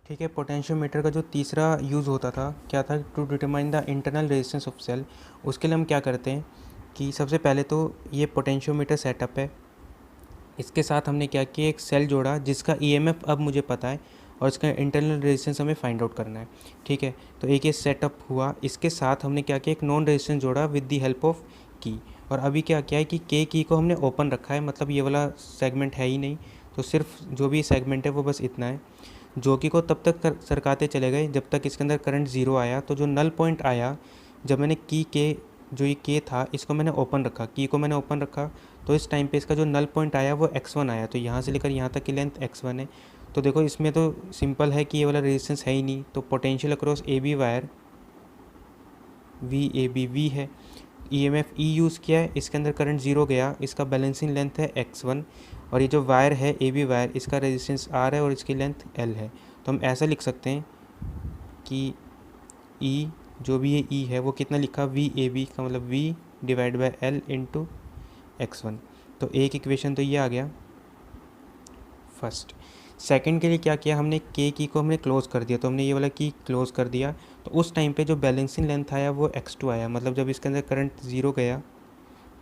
ठीक है, पोटेंशियोमीटर का जो तीसरा यूज़ होता था क्या था, to determine the internal resistance of cell. उसके लिए हम क्या करते हैं कि सबसे पहले तो ये पोटेंशियोमीटर सेटअप है, इसके साथ हमने क्या किया, एक सेल जोड़ा जिसका ईएमएफ अब मुझे पता है और इसका इंटरनल रेजिस्टेंस हमें फाइंड आउट करना है। ठीक है, तो एक ये सेटअप हुआ, इसके साथ हमने क्या किया, एक नॉन रेजिस्टेंस जोड़ा विद द हेल्प ऑफ की। और अभी क्या किया है कि के की को हमने ओपन रखा है, मतलब ये वाला सेगमेंट है ही नहीं, तो सिर्फ जो भी सेगमेंट है वो बस इतना है। जोकी को तब तक सरकाते चले गए जब तक इसके अंदर करंट ज़ीरो आया। तो जो नल पॉइंट आया जब मैंने की के, जो ये के था इसको मैंने ओपन रखा, की को मैंने ओपन रखा, तो इस टाइम पे इसका जो नल पॉइंट आया वो x1 आया। तो यहाँ से लेकर यहाँ तक की लेंथ x1 है। तो देखो इसमें तो सिंपल है कि ये वाला रेजिस्टेंस है ही नहीं, तो potential across A B wire V A B V है। ईएमएफ ई यूज़ किया है, इसके अंदर करंट ज़ीरो गया, इसका बैलेंसिंग लेंथ है x1, और ये जो वायर है ए बी वायर इसका रेजिस्टेंस r है और इसकी लेंथ l है। तो हम ऐसा लिख सकते हैं कि ई, जो भी ये ई है वो कितना लिखा, वी ए बी का मतलब V divide by L into x1। तो एक इक्वेशन तो ये आ गया फर्स्ट। सेकंड के लिए क्या किया हमने, के की को हमने क्लोज़ कर दिया, तो हमने ये वाला की क्लोज़ कर दिया। तो उस टाइम पे जो बैलेंसिंग लेंथ आया वो x2 आया, मतलब जब इसके अंदर करंट ज़ीरो गया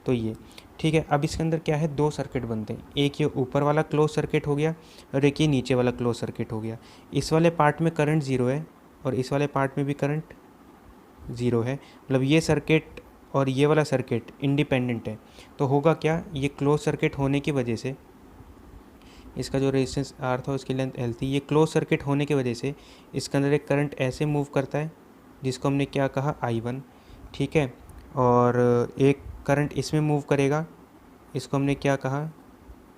तो ये। ठीक है, अब इसके अंदर क्या है, दो सर्किट बनते हैं, एक ये ऊपर वाला क्लोज सर्किट हो गया और एक ये नीचे वाला क्लोज सर्किट हो गया। इस वाले पार्ट में करंट ज़ीरो है और इस वाले पार्ट में भी करंट ज़ीरो है, मतलब ये सर्किट और ये वाला सर्किट इंडिपेंडेंट है। तो होगा क्या, ये क्लोज सर्किट होने की वजह से इसका जो रेजिस्टेंस आर था उसकी लेंथ एल थी, ये क्लोज सर्किट होने की वजह से इसके अंदर एक करंट ऐसे मूव करता है जिसको हमने क्या कहा, I1। ठीक है, और एक करंट इसमें मूव करेगा, इसको हमने क्या कहा,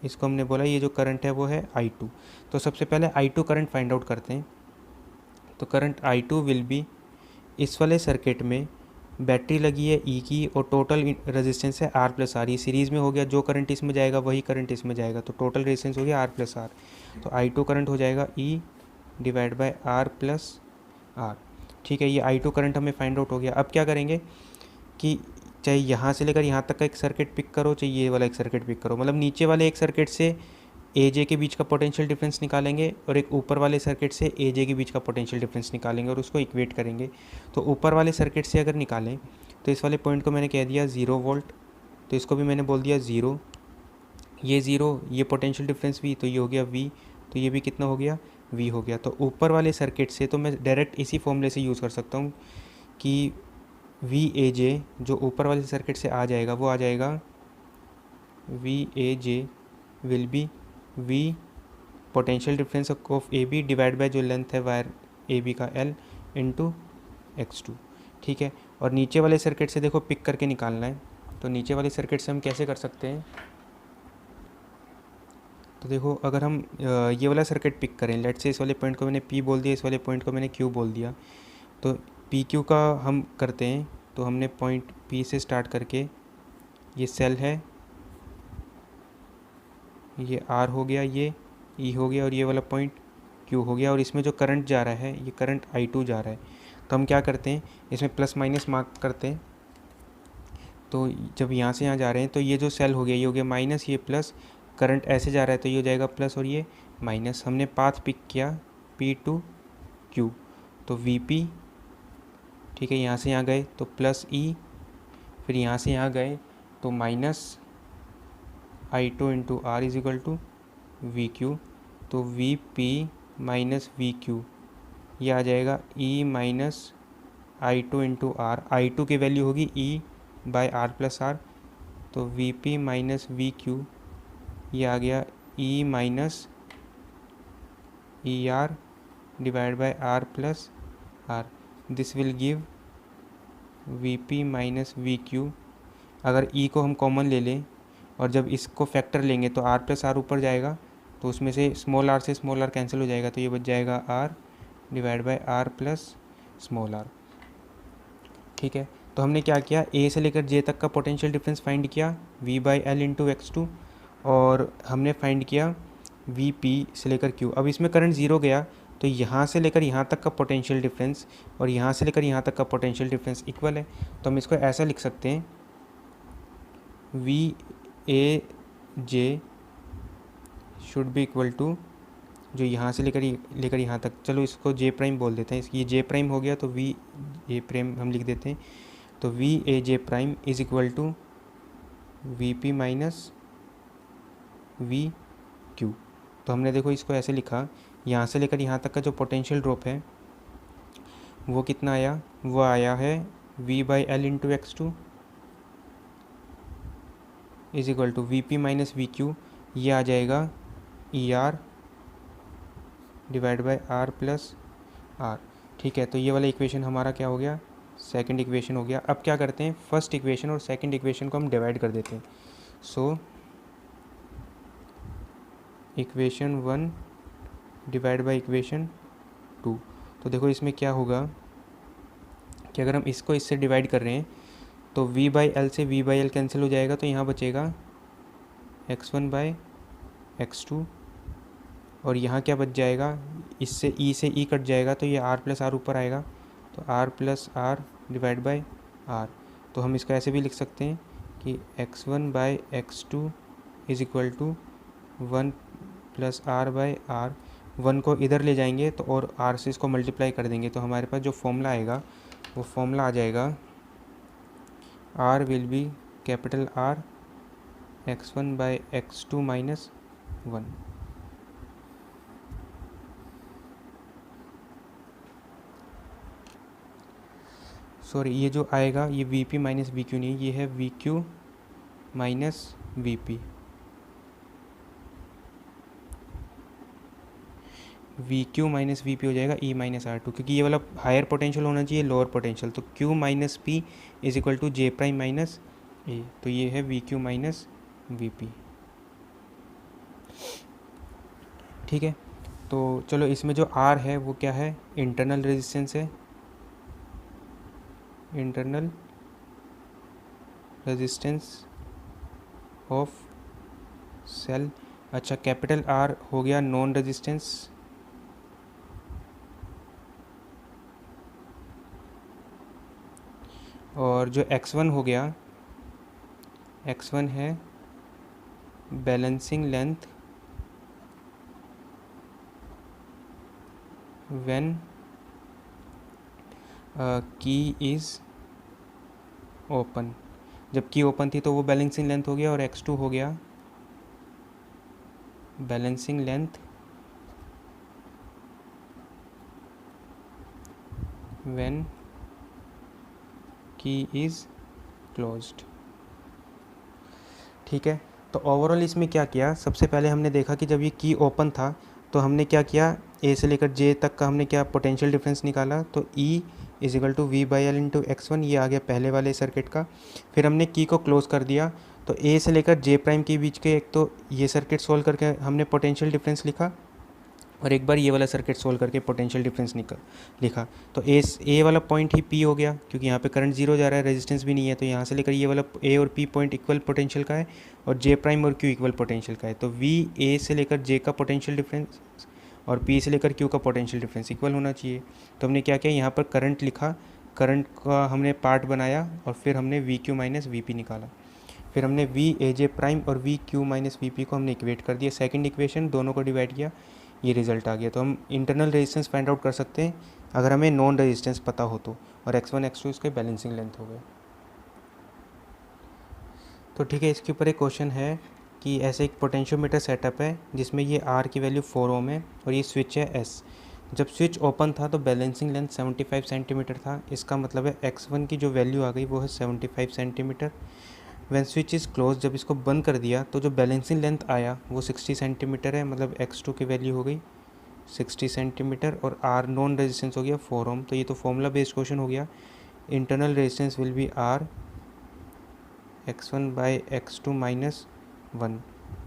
इसको हमने बोला ये जो करंट है वो है I2। तो सबसे पहले I2 करंट फाइंड आउट करते हैं। तो करंट I2 विल बी, इस वाले सर्किट में बैटरी लगी है ई की और टोटल रेजिस्टेंस है आर प्लस आर, ये सीरीज़ में हो गया, जो करंट इसमें जाएगा वही करंट इसमें जाएगा, तो टोटल रेजिस्टेंस हो गया आर प्लस आर। तो I2 करंट हो जाएगा E divide by R plus R. ठीक है, ये I2 करंट हमें फाइंड आउट हो गया। अब क्या करेंगे कि चाहे यहाँ से लेकर यहाँ तक का एक सर्किट पिक करो, चाहे ये वाला एक सर्किट पिक करो, मतलब नीचे वाले एक सर्किट से ए जे के बीच का पोटेंशियल डिफरेंस निकालेंगे और एक ऊपर वाले सर्किट से ए जे के बीच का पोटेंशियल डिफरेंस निकालेंगे और उसको इक्वेट करेंगे। तो ऊपर वाले सर्किट से अगर निकालें तो इस वाले पॉइंट को मैंने कह दिया 0 वोल्ट, तो इसको भी मैंने बोल दिया 0, ये 0, ये पोटेंशियल डिफरेंस वी, तो ये हो गया वी, तो ये भी कितना हो गया, वी हो गया। तो ऊपर वाले सर्किट से तो मैं डायरेक्ट इसी फॉर्मूले से यूज़ कर सकता हूँ कि वी ए जे जो ऊपर वाले सर्किट से आ जाएगा वो आ जाएगा V A J will be V potential difference of A B divide by जो लेंथ है वायर ए बी का एल इंटू x2। ठीक है, और नीचे वाले सर्किट से देखो पिक करके निकालना है। तो नीचे वाले सर्किट से हम कैसे कर सकते हैं, तो देखो अगर हम ये वाला सर्किट पिक करें, लेट से इस वाले पॉइंट को मैंने P बोल दिया, इस वाले पॉइंट को मैंने Q बोल दिया, तो पी क्यू का हम करते हैं। तो हमने पॉइंट P से स्टार्ट करके, ये सेल है, ये R हो गया, ये E हो गया और ये वाला पॉइंट Q हो गया, और इसमें जो करंट जा रहा है ये करंट I2 जा रहा है। तो हम क्या करते हैं, इसमें प्लस माइनस मार्क करते हैं। तो जब यहाँ से यहाँ जा रहे हैं तो ये जो सेल हो गया ये हो गया माइनस, ये प्लस, करंट ऐसे जा रहा है तो ये हो जाएगा प्लस और ये माइनस। हमने पाथ पिक किया P टू Q, तो VP, ठीक है, यहाँ से यहाँ गए तो प्लस E, फिर यहाँ से यहाँ गए तो minus I2 into R is equal to V Q. तो VP माइनस VQ ये आ जाएगा E minus I2 into are, I2 की वैल्यू होगी E by R plus R, तो VP माइनस VQ ये आ गया E minus ER divide by R plus R. This will give VP minus VQ। अगर E को हम कॉमन ले लें और जब इसको फैक्टर लेंगे तो R प्लस आर ऊपर जाएगा, तो उसमें से स्मॉल r से स्मॉल r कैंसिल हो जाएगा, तो ये बच जाएगा R divide by R plus small r। ठीक है, तो हमने क्या किया, A से लेकर J तक का पोटेंशियल डिफरेंस फाइंड किया V by L into x2, और हमने फाइंड किया VP से लेकर Q। अब इसमें करंट ज़ीरो गया तो यहाँ से लेकर यहाँ तक का पोटेंशियल डिफरेंस और यहाँ से लेकर यहाँ तक का पोटेंशियल डिफरेंस इक्वल है। तो हम इसको ऐसा लिख सकते हैं, V A J should be equal to जो यहाँ से लेकर यहाँ तक, चलो इसको जे प्राइम बोल देते हैं, ये जे प्राइम हो गया तो वी ए प्राइम हम लिख देते हैं। तो V A J prime is equal to V P minus V Q. तो हमने देखो इसको ऐसे लिखा, यहाँ से लेकर यहाँ तक का जो पोटेंशियल ड्रॉप है वो कितना आया, वो आया है v by L into X two is equal to V P minus V Q, ये आ जाएगा E R divide by R plus R. ठीक है, तो ये वाला इक्वेशन हमारा क्या हो गया, सेकंड इक्वेशन हो गया। अब क्या करते हैं, फर्स्ट इक्वेशन और सेकंड इक्वेशन को हम डिवाइड कर देते हैं। So equation 1 divide by equation 2। तो देखो इसमें क्या होगा कि अगर हम इसको इससे डिवाइड कर रहे हैं तो v बाई एल से v बाई एल कैंसिल हो जाएगा, तो यहाँ बचेगा x1 बाई x2, और यहाँ क्या बच जाएगा, इससे e से e कट जाएगा तो ये r प्लस आर ऊपर आएगा, तो r plus R divide by R. तो हम इसको ऐसे भी लिख सकते हैं कि x1 by x2 is equal to 1 plus R by R. 1 को इधर ले जाएंगे तो और r से इसको मल्टीप्लाई कर देंगे, तो हमारे पास जो फॉर्मूला आएगा वो फॉर्मूला आ जाएगा r will be capital R x1 by x2 minus 1। Sorry, ये जो आएगा ये we P minus V Q नहीं, ये है V Q minus V P. We Q minus V P हो जाएगा ई माइनस आर टू, क्योंकि ये वाला हायर पोटेंशियल होना चाहिए लोअर पोटेंशियल, तो Q minus P is equal to J prime minus A, तो ये है V Q minus V P. ठीक है, तो चलो इसमें जो आर है वो क्या है, इंटरनल रेजिस्टेंस है, इंटरनल रेजिस्टेंस ऑफ सेल। अच्छा, कैपिटल आर हो गया नॉन रेजिस्टेंस, और जो x1 हो गया, x1 है बैलेंसिंग लेंथ व्हेन की इज़ ओपन। जब की ओपन थी तो वो बैलेंसिंग लेंथ हो गया, और x2 हो गया बैलेंसिंग लेंथ व्हेन की इज़ क्लोज्ड। ठीक है, तो ओवरऑल इसमें क्या किया, सबसे पहले हमने देखा कि जब ये की ओपन था तो हमने क्या किया, ए से लेकर जे तक का हमने क्या पोटेंशियल डिफरेंस निकाला, तो E is equal to V by L into x1, ये आ गया पहले वाले सर्किट का। फिर हमने की को क्लोज कर दिया, तो ए से लेकर जे प्राइम के बीच के एक तो ये सर्किट सोल्व करके हमने पोटेंशियल डिफरेंस लिखा, और एक बार ये वाला सर्किट सोल्व करके पोटेंशियल डिफरेंस लिखा। तो ए वाला पॉइंट ही पी हो गया, क्योंकि यहाँ पे करंट जीरो जा रहा है, रेजिस्टेंस भी नहीं है, तो यहाँ से लेकर ये वाला ए और पी पॉइंट इक्वल पोटेंशियल का है, और जे प्राइम और क्यू इक्वल पोटेंशियल का है। तो वी ए से लेकर जे का पोटेंशियल डिफरेंस और पी से लेकर क्यू का पोटेंशियल डिफरेंस इक्वल होना चाहिए। तो हमने क्या किया, यहाँ पर करंट लिखा, करंट का हमने पार्ट बनाया, और फिर हमने we Q minus V P निकाला। फिर हमने वी ए जे प्राइम और we Q minus V P को हमने इक्वेट कर दिया, सेकंड इक्वेशन दोनों को डिवाइड किया, ये रिजल्ट आ गया। तो हम इंटरनल रेजिस्टेंस फाइंड आउट कर सकते हैं अगर हमें नॉन रेजिस्टेंस पता हो तो, और x1 x2 इसके बैलेंसिंग लेंथ हो गए। तो ठीक है, इसके ऊपर एक क्वेश्चन है कि ऐसे एक पोटेंशियोमीटर सेटअप है जिसमें ये R की वैल्यू 4 ओम है और ये स्विच है S। जब स्विच ओपन था तो बैलेंसिंग लेंथ 75 सेंटीमीटर था, इसका मतलब है x1 की जो वैल्यू आ गई वो है 75 centimetre. When switch is close, जब इसको बंद कर दिया तो जो बैलेंसिंग लेंथ आया वो 60 सेंटीमीटर है, मतलब x2 की वैल्यू हो गई 60 सेंटीमीटर, और R नॉन रेजिस्टेंस हो गया 4 ओम। तो ये तो फॉर्मूला बेस्ड क्वेश्चन हो गया, internal resistance will be R x1 by x2 minus 1।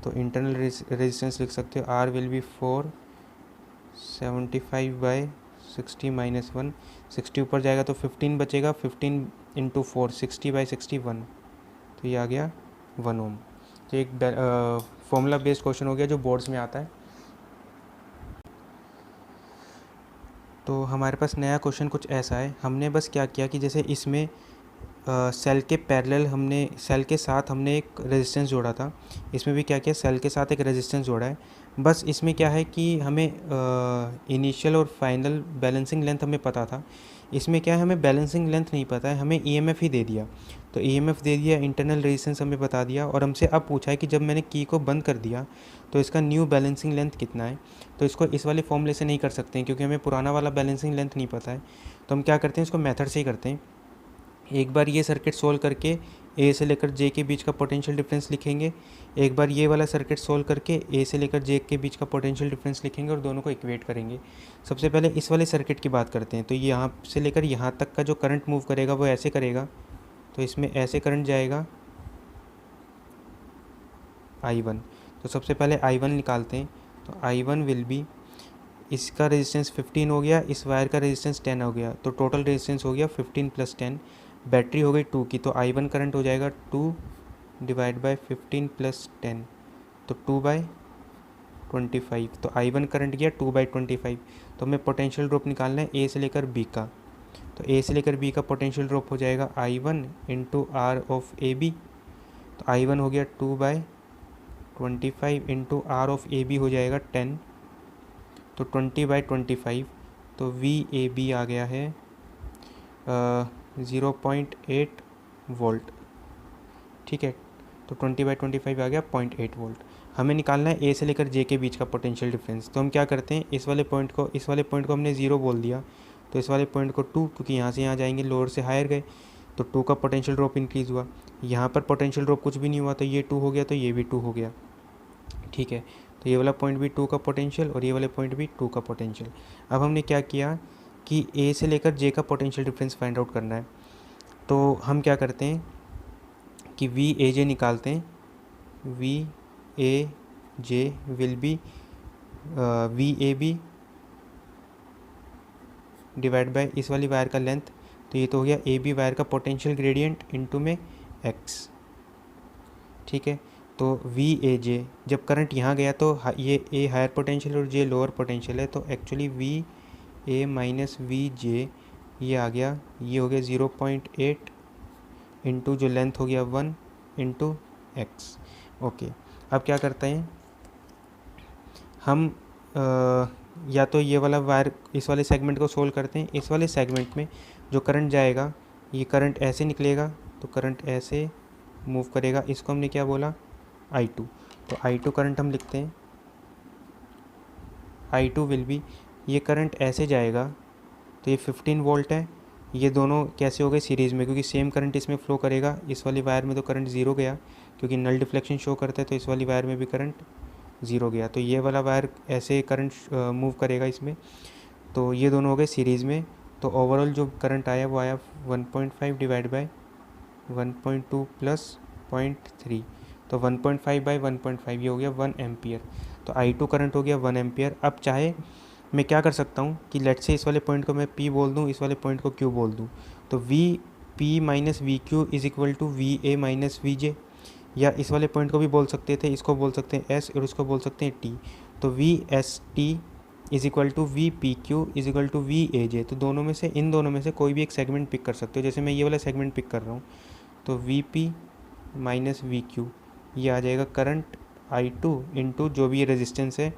तो इंटरनल रेजिस्टेंस लिख सकते हो, R will be 475 by 60 minus 1। 60 ऊपर जाएगा तो 15 बचेगा, 15 इंटू 4 60 बाई 61, तो ये आ गया 1 ओम। तो एक फॉर्मूला बेस्ड क्वेश्चन हो गया जो बोर्ड्स में आता है। तो हमारे पास नया क्वेश्चन कुछ ऐसा है, हमने बस क्या किया कि जैसे इसमें सेल के पैरेलल हमने सेल के साथ हमने एक रेजिस्टेंस जोड़ा था, इसमें भी क्या किया, सेल के साथ एक रेजिस्टेंस जोड़ा है, बस इसमें क्या है कि हमें इनिशियल और फाइनल बैलेंसिंग लेंथ हमें पता था, इसमें क्या है हमें बैलेंसिंग लेंथ नहीं पता है, हमें ईएमएफ ही दे दिया। तो ईएमएफ दे दिया, इंटरनल रेजिस्टेंस हमें बता दिया, और हमसे अब पूछा है कि जब मैंने की को बंद कर दिया तो इसका न्यू बैलेंसिंग लेंथ कितना है। तो इसको इस वाले फॉर्मूले से नहीं कर सकते हैं क्योंकि हमें पुराना वाला बैलेंसिंग लेंथ नहीं पता है। तो हम क्या करते हैं, इसको मेथड से ही करते हैं। एक बार ये सर्किट सोल्व करके ए से लेकर जे के बीच का पोटेंशियल डिफरेंस लिखेंगे, एक बार ये वाला सर्किट सोल्व करके ए से लेकर जे के बीच का पोटेंशियल डिफरेंस लिखेंगे और दोनों को इक्वेट करेंगे। सबसे पहले इस वाले सर्किट की बात करते हैं। तो यहाँ से लेकर यहाँ तक का जो करंट मूव करेगा वो ऐसे करेगा, तो इसमें ऐसे करंट जाएगा I1। तो सबसे पहले I1 निकालते हैं। तो I1 विल बी, इसका रेजिस्टेंस 15 हो गया, इस वायर का रेजिस्टेंस 10 हो गया, तो टोटल रेजिस्टेंस हो गया 15 + 10। बैटरी हो गई 2 की, तो I1 करंट हो जाएगा 2 डिवाइड बाय 15 + 10, तो 2/25। तो I1 करंट गया 2/25। तो हमें पोटेंशियल ड्रॉप निकालना है ए से लेकर बी का। तो ए से लेकर बी का पोटेंशियल ड्रॉप हो जाएगा I1 × R ऑफ AB। तो I1 हो गया 2/25 × R ऑफ AB हो जाएगा 10, तो 20/25। तो VAB आ गया है 0.8 वोल्ट। ठीक है, तो 20/25 आ गया 0.8 वोल्ट। हमें निकालना है ए से लेकर जे के बीच का पोटेंशियल डिफरेंस। तो हम क्या करते हैं, इस वाले पॉइंट को हमने 0 बोल दिया, तो इस वाले पॉइंट को 2, क्योंकि यहाँ से यहाँ जाएंगे लोअर से हायर गए, तो 2 का पोटेंशियल ड्रॉप इंक्रीज़ हुआ। यहाँ पर पोटेंशियल ड्रॉप कुछ भी नहीं हुआ, तो ये 2 हो गया, तो ये भी 2 हो गया। ठीक है, तो ये वाला पॉइंट भी 2 का पोटेंशियल और ये वाले पॉइंट भी 2 का पोटेंशियल। अब हमने क्या किया कि ए से लेकर जे का पोटेंशियल डिफरेंस फाइंड आउट करना है। तो हम क्या करते हैं कि VAJ निकालते हैं। VAJ will be VAB divide by इस वाली वायर का लेंथ, तो ये तो हो गया AB वायर का पोटेंशियल ग्रेडियंट इनटू में X। ठीक है, तो VAJ जब करंट यहाँ गया तो ये A हायर पोटेंशियल और J लोअर पोटेंशियल है, तो एक्चुअली VA - VJ ये आ गया, ये हो गया 0.8 इंटू जो लेंथ हो गया 1 इंटू X। ओके, अब क्या करते हैं हम या तो ये वाला वायर इस वाले सेगमेंट को सोल्व करते हैं। इस वाले सेगमेंट में जो करंट जाएगा, ये करंट ऐसे निकलेगा, तो करंट ऐसे मूव करेगा, इसको हमने क्या बोला I2। तो I2 करंट हम लिखते हैं, I2 विल बी, ये करंट ऐसे जाएगा, तो ये 15 वोल्ट है, ये दोनों कैसे हो गए सीरीज़ में, क्योंकि सेम करंट इसमें फ्लो करेगा। इस वाली वायर में तो करंट 0 गया क्योंकि नल डिफ्लेक्शन शो करता है, तो इस वाली वायर में भी करंट 0 गया, तो ये वाला वायर ऐसे करंट मूव करेगा इसमें, तो ये दोनों हो गए सीरीज़ में। तो ओवरऑल जो करंट आया वो आया 1.5 डिवाइड बाय 1.2 + 0.3, तो 1.5/1.5 ये हो गया 1 एम्पियर। तो I2 करंट हो गया 1 एम्पियर। अब चाहे मैं क्या कर सकता हूँ कि लेट से इस वाले पॉइंट को मैं P बोल दूँ, इस वाले पॉइंट को Q बोल दूँ, तो VP - VQ = VA - VJ, या इस वाले पॉइंट को भी बोल सकते थे, इसको बोल सकते हैं S और इसको बोल सकते हैं T। तो VST = VPQ = VAJ। तो दोनों में से, इन दोनों में से कोई भी एक सेगमेंट पिक कर सकते हो। जैसे मैं ये वाला सेगमेंट पिक कर रहा हूँ, तो VP - VQ ये आ जाएगा करंट I2 इंटू जो भी ये रेजिस्टेंस है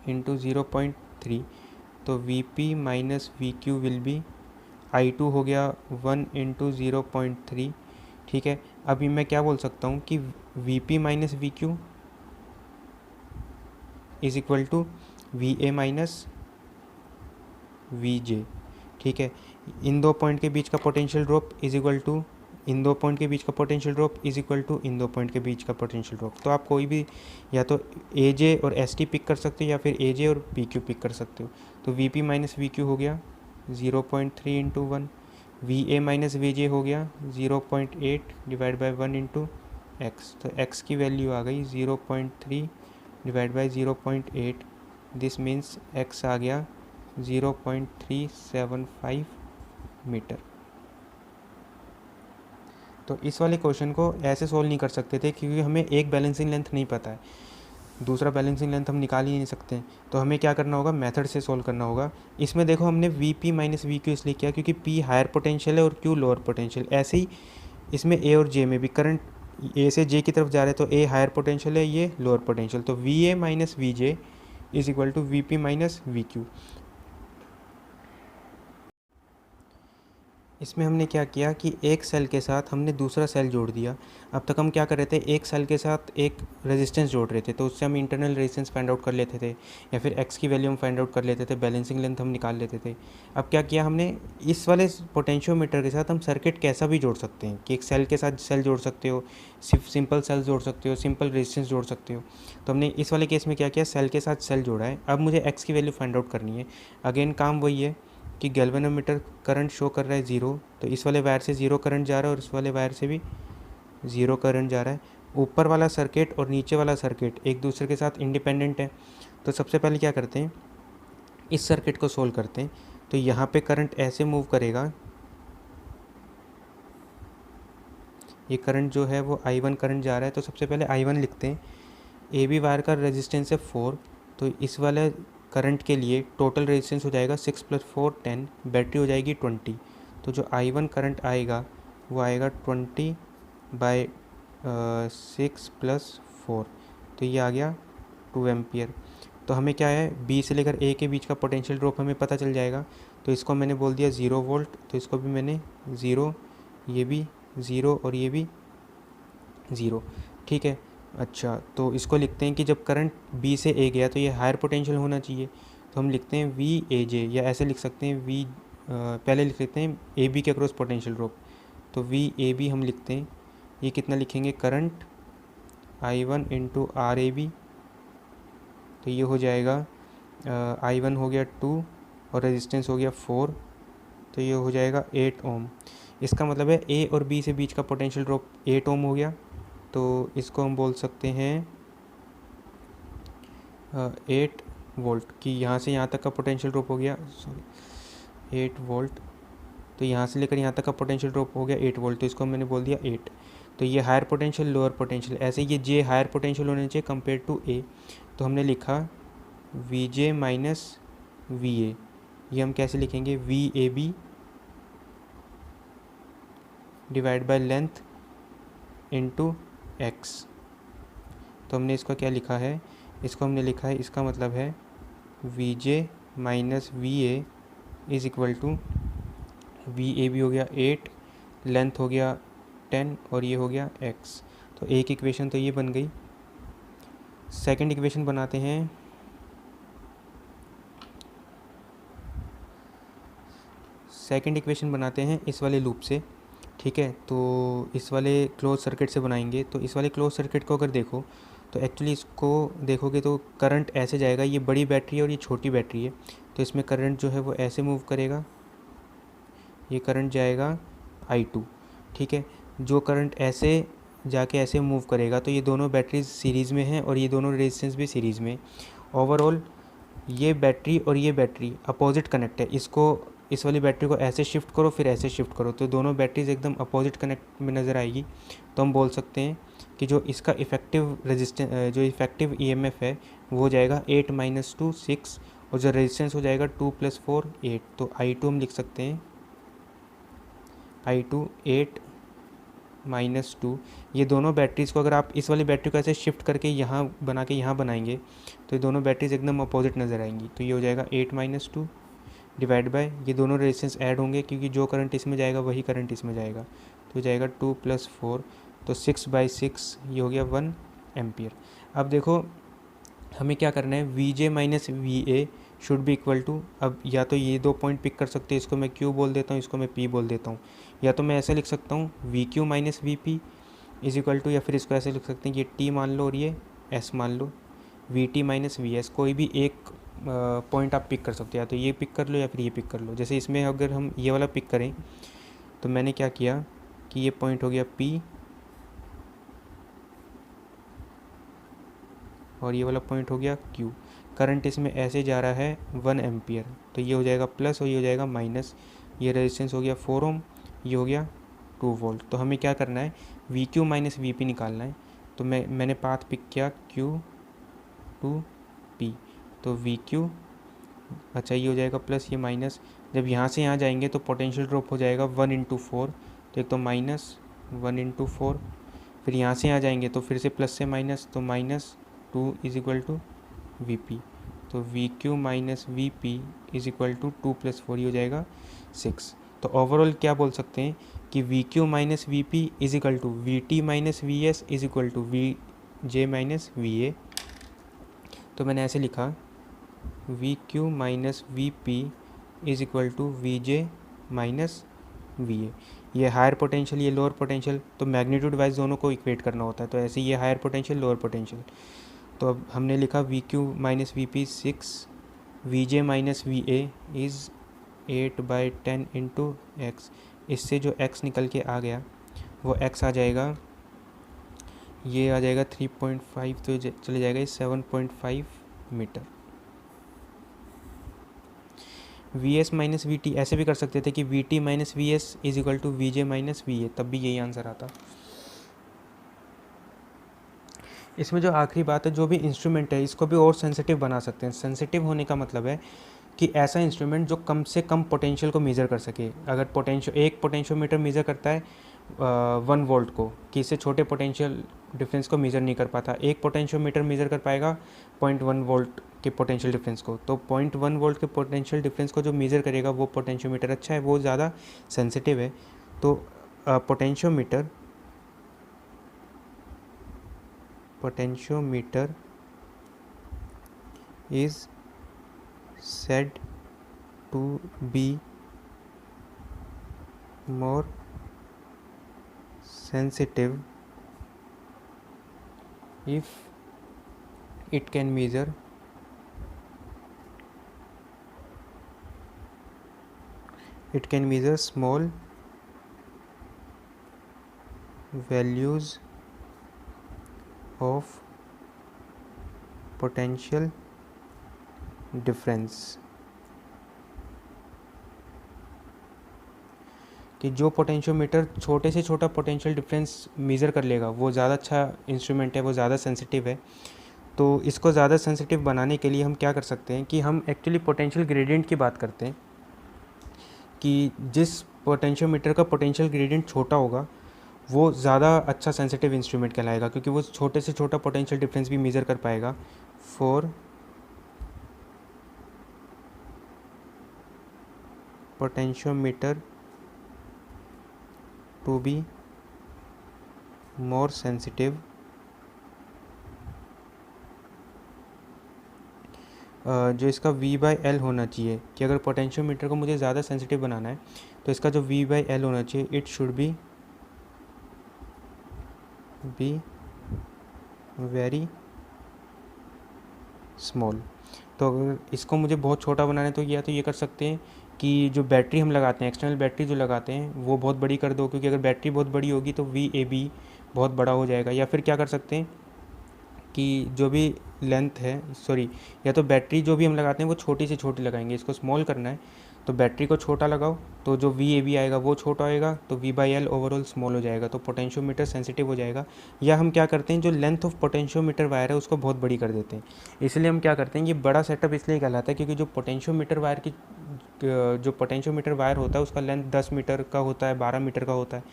इंटू 0.3। तो VP - VQ will be, I2 हो गया 1 इंटू 0.3। ठीक है, अभी मैं क्या बोल सकता हूँ कि VP - VQ = VA - VJ। ठीक है, इन दो पॉइंट के बीच का पोटेंशियल ड्रॉप इन दो पॉइंट के बीच का पोटेंशियल ड्रॉप इन दो पॉइंट के बीच का पोटेंशियल ड्रॉप। तो आप कोई भी या तो AJ और ST पिक कर सकते हो या फिर AJ और PQ पिक कर सकते हो। तो VP - VQ हो गया 0.3 इंटू 1, VA - VJ हो गया 0.8 डिवाइड बाय 1 इंटू X। तो X की वैल्यू आ गई 0.3 divide by 0.8, this means X आ गया 0.375 मीटर। तो इस वाले क्वेश्चन को ऐसे सोल्व नहीं कर सकते थे क्योंकि हमें एक बैलेंसिंग लेंथ नहीं पता है, दूसरा बैलेंसिंग लेंथ हम निकाल ही नहीं सकते। तो हमें क्या करना होगा, मेथड से सोल्व करना होगा। इसमें देखो हमने VP - VQ इसलिए किया क्योंकि P हायर पोटेंशियल है और Q लोअर पोटेंशियल। ऐसे ही इसमें A और J में भी करंट ए से जे की तरफ जा रहे हैं तो ए हायर पोटेंशियल है, ये लोअर पोटेंशियल, तो V A minus V J is equal to V P minus V Q. इसमें हमने क्या किया कि एक सेल के साथ हमने दूसरा सेल जोड़ दिया। अब तक हम क्या कर रहे थे, एक सेल के साथ एक रेजिस्टेंस जोड़ रहे थे, तो उससे हम इंटरनल रेजिस्टेंस फाइंड आउट कर लेते थे, या फिर एक्स की वैल्यू हम फाइंड आउट कर लेते थे, बैलेंसिंग लेंथ हम निकाल लेते थे। अब क्या किया हमने, इस वाले पोटेंशियोमीटर के साथ हम सर्किट कैसा भी जोड़ सकते हैं, कि एक सेल के साथ सेल जोड़ सकते हो, सिंपल सेल जोड़ सकते हो, सिंपल रेजिस्टेंस जोड़ सकते हो। तो हमने इस वाले केस में क्या किया, सेल के साथ सेल जोड़ा है। अब मुझे एक्स की वैल्यू फाइंड आउट करनी है। अगेन काम वही है कि गैल्वेनोमीटर करंट शो कर रहा है ज़ीरो, तो इस वाले वायर से ज़ीरो करंट जा रहा है और इस वाले वायर से भी ज़ीरो करंट जा रहा है। ऊपर वाला सर्किट और नीचे वाला सर्किट एक दूसरे के साथ इंडिपेंडेंट है। तो सबसे पहले क्या करते हैं, इस सर्किट को सोल्व करते हैं। तो यहाँ पे करंट ऐसे मूव करेगा, ये करंट जो है वो I1 करंट जा रहा है, तो सबसे पहले I1 लिखते हैं। ए बी वायर का रेजिस्टेंस है 4, तो इस वाले करंट के लिए टोटल रेजिस्टेंस हो जाएगा 6 + 4 10, बैटरी हो जाएगी 20। तो जो I1 करंट आएगा वो आएगा 20/6 + 4, तो ये आ गया 2 एम्पियर। तो हमें क्या है, बी से लेकर ए के बीच का पोटेंशियल ड्रॉप हमें पता चल जाएगा। तो इसको मैंने बोल दिया 0 वोल्ट, तो इसको भी मैंने 0, ये भी 0 और ये भी 0, ठीक है। अच्छा, तो इसको लिखते हैं कि जब करंट बी से ए गया तो ये हायर पोटेंशियल होना चाहिए, तो हम लिखते हैं वी ए जे, या ऐसे लिख सकते हैं वी, पहले लिख लेते हैं ए बी के अक्रॉस पोटेंशियल ड्रॉप, तो वी ए बी हम लिखते हैं। ये कितना लिखेंगे, current I1 into R A B, तो ये हो जाएगा I1 हो गया 2 और रेजिस्टेंस हो गया 4, तो ये हो जाएगा 8 ओम। इसका मतलब है ए और बी से बीच का पोटेंशियल ड्रॉप 8 ओम हो गया, तो इसको हम बोल सकते हैं 8 वोल्ट, कि यहाँ से यहाँ तक का पोटेंशियल ड्रॉप हो गया, सॉरी 8 वोल्ट, तो यहाँ से लेकर यहाँ तक का पोटेंशियल ड्रॉप हो गया 8 वोल्ट, तो इसको मैंने बोल दिया 8। तो ये हायर पोटेंशियल लोअर पोटेंशियल, ऐसे ये जे हायर पोटेंशियल होने चाहिए कंपेयर टू ए, तो हमने लिखा V J minus V A. ये हम कैसे लिखेंगे, V A B divide by length into X. तो हमने इसका क्या लिखा है, इसको हमने लिखा है, इसका मतलब है V J minus V A is equal to V A B हो गया 8, लेंथ हो गया 10 और ये हो गया x। तो एक इक्वेशन तो ये बन गई। सेकंड इक्वेशन बनाते हैं। सेकंड इक्वेशन बनाते हैं इस वाले लूप से, ठीक है। तो इस वाले क्लोज सर्किट से बनाएंगे। तो इस वाले क्लोज सर्किट को अगर देखो तो एक्चुअली इसको देखोगे तो करंट ऐसे जाएगा, ये बड़ी बैटरी है और ये छोटी बैटरी है, तो इसमें करंट जो है वो ऐसे मूव करेगा, ये करंट जाएगा I2, ठीक है। जो करंट ऐसे जाके ऐसे मूव करेगा, तो ये दोनों बैटरीज सीरीज़ में हैं और ये दोनों रेजिस्टेंस भी सीरीज़ में। ओवरऑल ये बैटरी और ये बैटरी अपोजिट कनेक्ट है, इसको इस वाली बैटरी को ऐसे शिफ्ट करो फिर ऐसे शिफ्ट करो, तो दोनों बैटरीज एकदम अपोजिट कनेक्ट में नज़र आएगी। तो हम बोल सकते हैं कि जो इसका इफेक्टिव रेजिस्टेंस, जो इफेक्टिव EMF है वो हो जाएगा 8 - 2 6, और जो रेजिस्टेंस हो जाएगा 2 + 4 8। तो I2 हम लिख सकते हैं I2 8 - 2। ये दोनों बैटरीज़ को अगर आप इस वाली बैटरी को ऐसे शिफ्ट करके यहाँ बना के यहाँ बनाएंगे तो ये दोनों बैटरीज एकदम अपोजिट नज़र आएंगी। तो ये हो जाएगा 8 - 2 डिवाइड बाय, ये दोनों रेजिस्टेंस ऐड होंगे क्योंकि जो करंट इसमें जाएगा वही करंट इसमें जाएगा, तो हो जाएगा 2 + 4, तो 6/6, ये हो गया 1 एम्पियर। अब देखो हमें क्या करना है, V J minus V A should be equal to, अब या तो ये दो पॉइंट पिक कर सकते हैं, इसको मैं क्यू बोल देता हूँ, इसको मैं पी बोल देता हूँ, या तो मैं ऐसे लिख सकता हूँ V Q minus V P is equal to, या फिर इसको ऐसे लिख सकते हैं, ये टी मान लो और ये एस मान लो, V T minus V S, कोई भी एक पॉइंट आप पिक कर सकते हो, या तो ये पिक कर लो या फिर ये पिक कर लो। जैसे इसमें अगर हम ये वाला पिक करें तो मैंने क्या किया कि ये पॉइंट हो गया पी और ये वाला पॉइंट हो गया क्यू। करंट इसमें ऐसे जा रहा है 1 एम्पियर, तो ये हो जाएगा प्लस और ये हो जाएगा माइनस। ये रेजिस्टेंस हो गया 4 ओम, ये हो गया 2 वोल्ट। तो हमें क्या करना है, V Q minus V P निकालना है। तो मैंने पाथ पिक किया क्यू टू पी, तो वी क्यू, अच्छा ये हो जाएगा प्लस ये माइनस, जब यहाँ से यहाँ जाएंगे तो पोटेंशियल ड्रॉप हो जाएगा 1 × 4, तो एक तो -1 × 4, फिर यहाँ से आ जाएंगे तो फिर से प्लस से माइनस, तो -2 is equal to V P, तो V Q minus V P is equal to 2 + 4 हो जाएगा 6। तो ओवरऑल क्या बोल सकते हैं कि V Q minus V P is equal to V T minus V S is equal to V J minus V A. तो मैंने ऐसे लिखा V Q minus V P is equal to V J minus V A. ये higher potential, ये lower potential, तो magnitude wise दोनों को equate करना होता है। तो ऐसे ये हायर पोटेंशियल, लोअर पोटेंशियल। तो अब हमने लिखा V Q minus V P 6, V J minus V A is 8/10 into X. इससे जो x निकल के आ गया वो x आ जाएगा, ये आ जाएगा 3.5, तो चले जाएगा ये 7.5 metre. V S minus V T ऐसे भी कर सकते थे कि V T minus V S is equal to V J minus V A, तब भी यही आंसर आता। इसमें जो आखिरी बात है, जो भी इंस्ट्रूमेंट है इसको भी और सेंसिटिव बना सकते हैं। सेंसिटिव होने का मतलब है कि ऐसा इंस्ट्रूमेंट जो कम से कम पोटेंशियल को मेज़र कर सके। अगर एक पोटेंशियोमीटर मेज़र करता है 1 वोल्ट को, कि इससे छोटे पोटेंशियल डिफरेंस को मेज़र नहीं कर पाता। एक पोटेंशियोमीटर मेज़र कर पाएगा 0.1 वोल्ट के पोटेंशियल डिफरेंस को। तो 0.1 वोल्ट के पोटेंशियल डिफरेंस को जो मेज़र करेगा वो पोटेंशियोमीटर अच्छा है, वो ज़्यादा सेंसिटिव है। तो potentiometer is said to be more sensitive if it can measure small values of potential difference। कि जो पोटेंशियोमीटर छोटे से छोटा पोटेंशियल डिफरेंस मेज़र कर लेगा वो ज़्यादा अच्छा इंस्ट्रूमेंट है, वो ज़्यादा सेंसिटिव है। तो इसको ज़्यादा सेंसिटिव बनाने के लिए हम क्या कर सकते हैं कि हम एक्चुअली पोटेंशियल ग्रेडियंट की बात करते हैं, कि जिस पोटेंशियोमीटर का पोटेंशियल ग्रेडियंट छोटा होगा वो ज़्यादा अच्छा सेंसिटिव इंस्ट्रूमेंट कहलाएगा, क्योंकि वो छोटे से छोटा पोटेंशियल डिफरेंस भी मेज़र कर पाएगा। For potentiometer to be more sensitive, जो इसका V/L होना चाहिए, कि अगर पोटेंशियोमीटर को मुझे ज़्यादा सेंसिटिव बनाना है तो इसका जो V/L होना चाहिए, it should be very small. तो अगर इसको मुझे बहुत छोटा बनाना है तो या तो ये कर सकते हैं कि जो बैटरी हम लगाते हैं, एक्सटर्नल बैटरी जो लगाते हैं वो बहुत बड़ी कर दो, क्योंकि अगर बैटरी बहुत बड़ी होगी तो VAB बहुत बड़ा हो जाएगा। या फिर क्या कर सकते हैं कि जो भी लेंथ है, या तो बैटरी जो भी हम लगाते हैं वो छोटी से छोटी लगाएंगे। इसको स्मॉल करना है तो बैटरी को छोटा लगाओ, तो जो VAB आएगा वो छोटा होएगा, तो V/L ओवरऑल स्मॉल हो जाएगा, तो पोटेंशियोमीटर सेंसिटिव हो जाएगा। या हम क्या करते हैं, जो लेंथ ऑफ पोटेंशियोमीटर वायर है उसको बहुत बड़ी कर देते हैं। इसलिए हम क्या करते हैं, ये बड़ा सेटअप इसलिए कहलाता है क्योंकि जो पोटेंशियोमीटर वायर होता है उसका लेंथ 10 मीटर का होता है, 12 मीटर का होता है।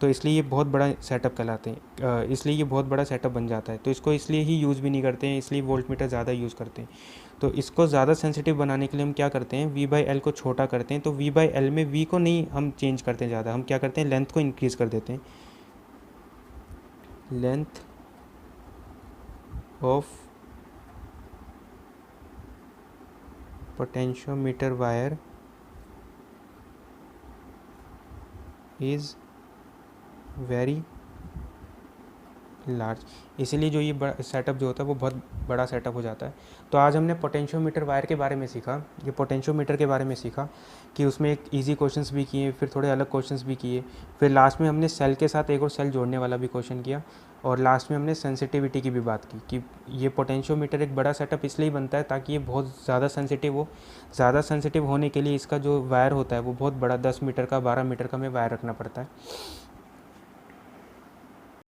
तो इसलिए ये बहुत बड़ा सेटअप कहलाते हैं, इसलिए ये बहुत बड़ा सेटअप बन जाता है। तो इसको इसलिए ही यूज़ भी नहीं करते हैं, इसलिए वोल्टमीटर ज़्यादा यूज़ करते हैं। तो इसको ज़्यादा सेंसिटिव बनाने के लिए हम क्या करते हैं, V/L को छोटा करते हैं। तो V/L में V को नहीं हम चेंज करते हैं ज़्यादा, हम क्या करते हैं, लेंथ को इंक्रीज़ कर देते हैं। Length of potentiometer wire is very large. इसीलिए जो ये सेटअप जो होता है वो बहुत बड़ा सेटअप हो जाता है। तो आज हमने पोटेंशियोमीटर वायर के बारे में सीखा, ये पोटेंशियोमीटर के बारे में सीखा कि उसमें एक इजी क्वेश्चंस भी किए, फिर थोड़े अलग क्वेश्चंस भी किए, फिर लास्ट में हमने सेल के साथ एक और सेल जोड़ने वाला भी क्वेश्चन किया, और लास्ट में हमने सेंसिटिविटी की भी बात की कि ये पोटेंशियोमीटर एक बड़ा सेटअप इसलिए बनता है ताकि ये बहुत ज़्यादा सेंसिटिव हो। ज़्यादा सेंसिटिव होने के लिए इसका जो वायर होता है वो बहुत बड़ा 10 मीटर का, 12 मीटर का हमें वायर रखना पड़ता है।